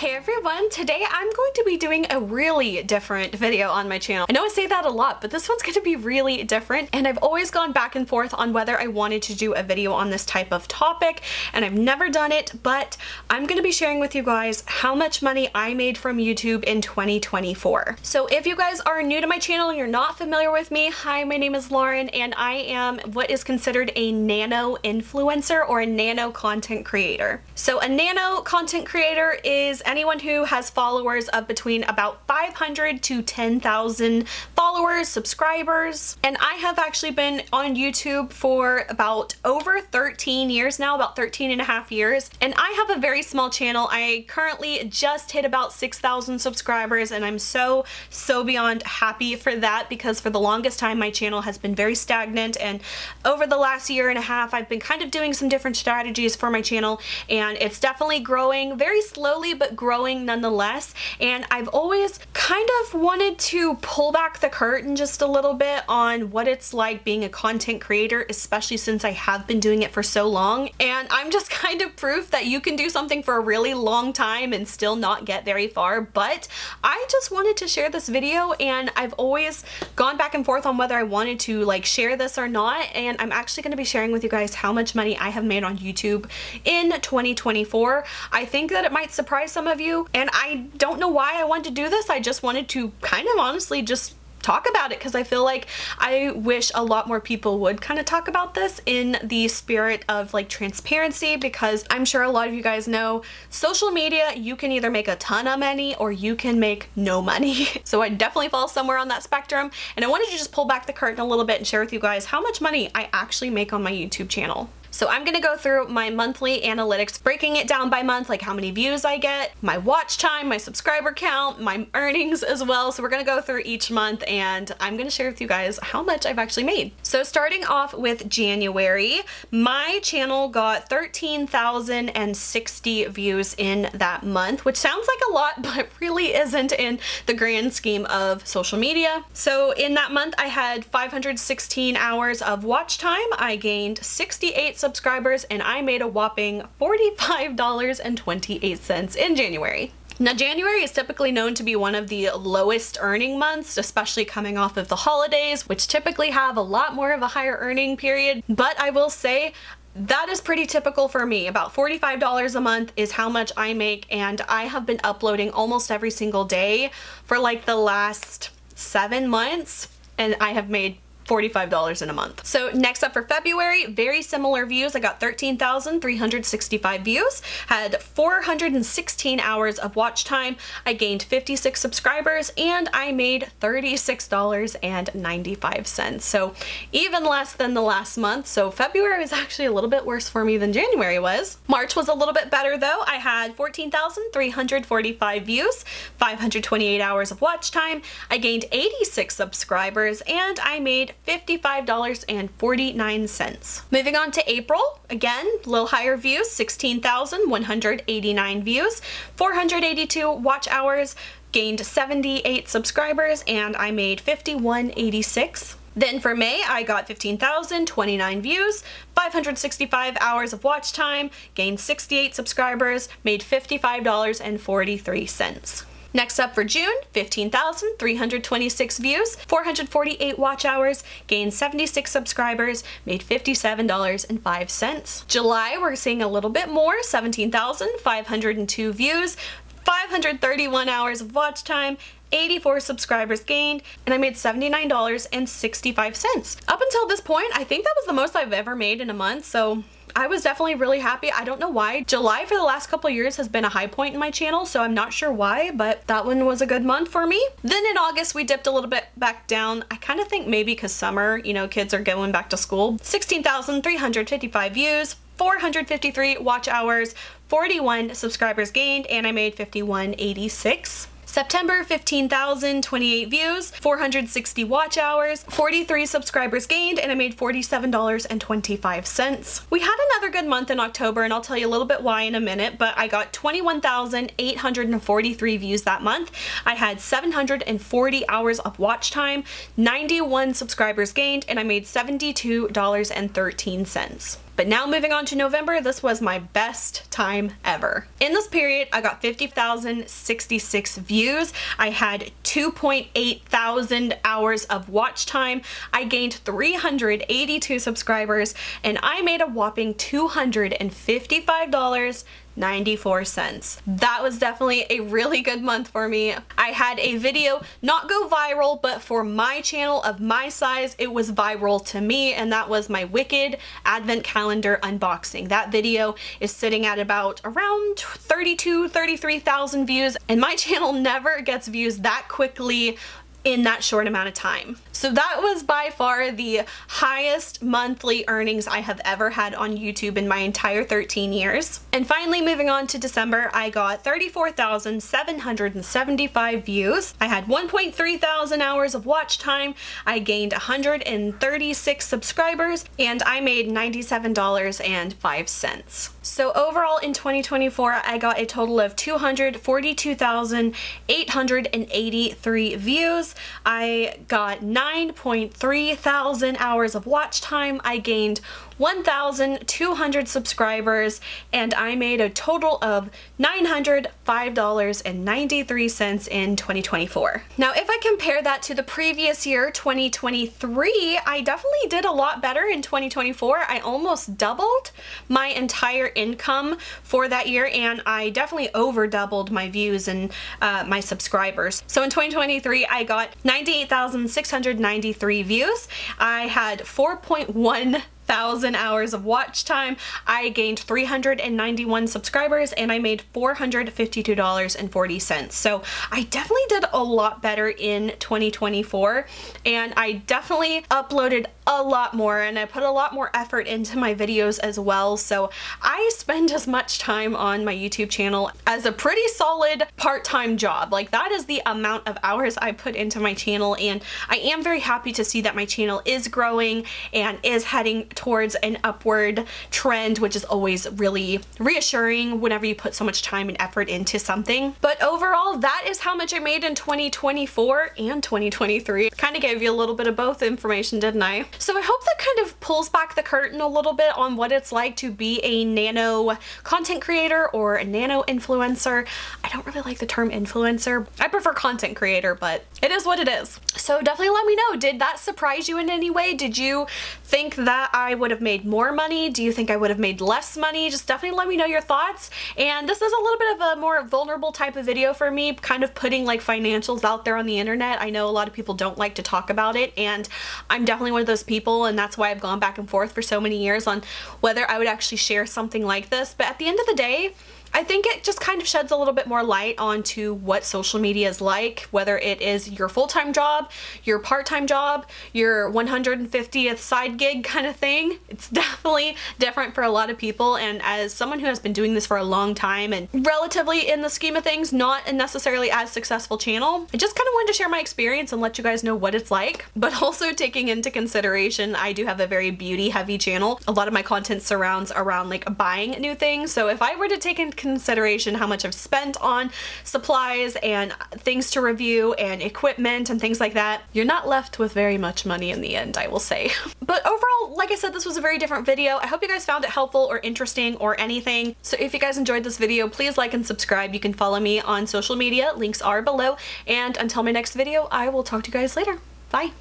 Hey everyone, today I'm going to be doing a really different video on my channel. I know I say that a lot, but this one's going to be really different, and I've always gone back and forth on whether I wanted to do a video on this type of topic, and I've never done it, but I'm going to be sharing with you guys how much money I made from YouTube in 2024. So if you guys are new to my channel and you're not familiar with me, hi, my name is Lauren, and I am what is considered a nano influencer or a nano content creator. So a nano content creator is anyone who has followers of between about 500 to 10,000 followers, subscribers, and I have actually been on YouTube for about over 13 years now, about 13 and a half years, and I have a very small channel. I currently just hit about 6,000 subscribers, and I'm so beyond happy for that, because for the longest time my channel has been very stagnant, and over the last year and a half I've been kind of doing some different strategies for my channel, and it's definitely growing very slowly, but growing nonetheless. And I've always kind of wanted to pull back the curtain just a little bit on what it's like being a content creator, especially since I have been doing it for so long. And I'm just kind of proof that you can do something for a really long time and still not get very far. But I just wanted to share this video, and I've always gone back and forth on whether I wanted to like share this or not. And I'm actually going to be sharing with you guys how much money I have made on YouTube in 2024. I think that it might surprise some of you, and I don't know why I wanted to do this. I just wanted to kind of honestly just talk about it, because I feel like I wish a lot more people would kind of talk about this in the spirit of like transparency, because I'm sure a lot of you guys know social media, you can either make a ton of money or you can make no money. So I definitely fall somewhere on that spectrum, and I wanted to just pull back the curtain a little bit and share with you guys how much money I actually make on my YouTube channel. So I'm gonna go through my monthly analytics, breaking it down by month, like how many views I get, my watch time, my subscriber count, my earnings as well. So we're gonna go through each month, and I'm gonna share with you guys how much I've actually made. So starting off with January, my channel got 13,060 views in that month, which sounds like a lot, but really isn't in the grand scheme of social media. So in that month, I had 516 hours of watch time. I gained 68 subscribers, and I made a whopping $45.28 in January. Now, January is typically known to be one of the lowest earning months, especially coming off of the holidays, which typically have a lot more of a higher earning period. But I will say that is pretty typical for me. About $45 a month is how much I make, and I have been uploading almost every single day for like the last 7 months, and I have made $45 in a month. So next up for February, very similar views. I got 13,365 views, had 416 hours of watch time. I gained 56 subscribers, and I made $36.95. So even less than the last month. So February was actually a little bit worse for me than January was. March was a little bit better though. I had 14,345 views, 528 hours of watch time. I gained 86 subscribers, and I made $55.49. Moving on to April, again, a little higher views, 16,189 views, 482 watch hours, gained 78 subscribers, and I made $51.86. Then for May, I got 15,029 views, 565 hours of watch time, gained 68 subscribers, made $55.43. Next up for June, 15,326 views, 448 watch hours, gained 76 subscribers, made $57.05. July, we're seeing a little bit more, 17,502 views, 531 hours of watch time, 84 subscribers gained, and I made $79.65. Up until this point, I think that was the most I've ever made in a month, so I was definitely really happy. I don't know why. July for the last couple of years has been a high point in my channel, so I'm not sure why, but that one was a good month for me. Then in August, we dipped a little bit back down. I kind of think maybe because summer, you know, kids are going back to school. 16,355 views, 453 watch hours, 41 subscribers gained, and I made $51.86. September, 15,028 views, 460 watch hours, 43 subscribers gained, and I made $47.25. We had another good month in October, and I'll tell you a little bit why in a minute, but I got 21,843 views that month. I had 740 hours of watch time, 91 subscribers gained, and I made $72.13. But now moving on to November, this was my best time ever. In this period, I got 50,066 views. I had 2.8 thousand hours of watch time. I gained 382 subscribers, and I made a whopping $255.94. That was definitely a really good month for me. I had a video not go viral, but for my channel of my size, it was viral to me, and that was my Wicked Advent Calendar unboxing. That video is sitting at about around 33,000 views, and my channel never gets views that quickly in that short amount of time. So that was by far the highest monthly earnings I have ever had on YouTube in my entire 13 years. And finally, moving on to December, I got 34,775 views. I had 1.3 thousand hours of watch time. I gained 136 subscribers, and I made $97.05. So overall in 2024, I got a total of 242,883 views. I got 9.3 thousand hours of watch time. I gained 1,200 subscribers, and I made a total of $905.93 in 2024. Now, if I compare that to the previous year, 2023, I definitely did a lot better in 2024. I almost doubled my entire income for that year, and I definitely over doubled my views and my subscribers. So in 2023, I got 98,693 views. I had 4.1 thousand hours of watch time. I gained 391 subscribers, and I made $452.40. So I definitely did a lot better in 2024, and I definitely uploaded a lot more, and I put a lot more effort into my videos as well. So I spend as much time on my YouTube channel as a pretty solid part-time job. Like, that is the amount of hours I put into my channel, and I am very happy to see that my channel is growing and is heading towards an upward trend, which is always really reassuring whenever you put so much time and effort into something. But overall, that is how much I made in 2024 and 2023. Kind of gave you a little bit of both information, didn't I? So I hope that kind of pulls back the curtain a little bit on what it's like to be a nano content creator or a nano influencer. I don't really like the term influencer. I prefer content creator, but it is what it is. So definitely let me know, did that surprise you in any way? Did you think that I would have made more money? Do you think I would have made less money? Just definitely let me know your thoughts. And this is a little bit of a more vulnerable type of video for me, kind of putting like financials out there on the internet. I know a lot of people don't like to talk about it, and I'm definitely one of those people, and that's why I've gone back and forth for so many years on whether I would actually share something like this. But at the end of the day, I think it just kind of sheds a little bit more light onto what social media is like, whether it is your full-time job, your part-time job, your 150th side gig kind of thing. It's definitely different for a lot of people, and as someone who has been doing this for a long time and relatively, in the scheme of things, not a necessarily as successful channel, I just kind of wanted to share my experience and let you guys know what it's like, but also taking into consideration I do have a very beauty-heavy channel. A lot of my content surrounds around like buying new things, so if I were to take into consideration how much I've spent on supplies and things to review and equipment and things like that, you're not left with very much money in the end, I will say. But overall, like I said, this was a very different video. I hope you guys found it helpful or interesting or anything. So if you guys enjoyed this video, please like and subscribe. You can follow me on social media. Links are below. And until my next video, I will talk to you guys later. Bye.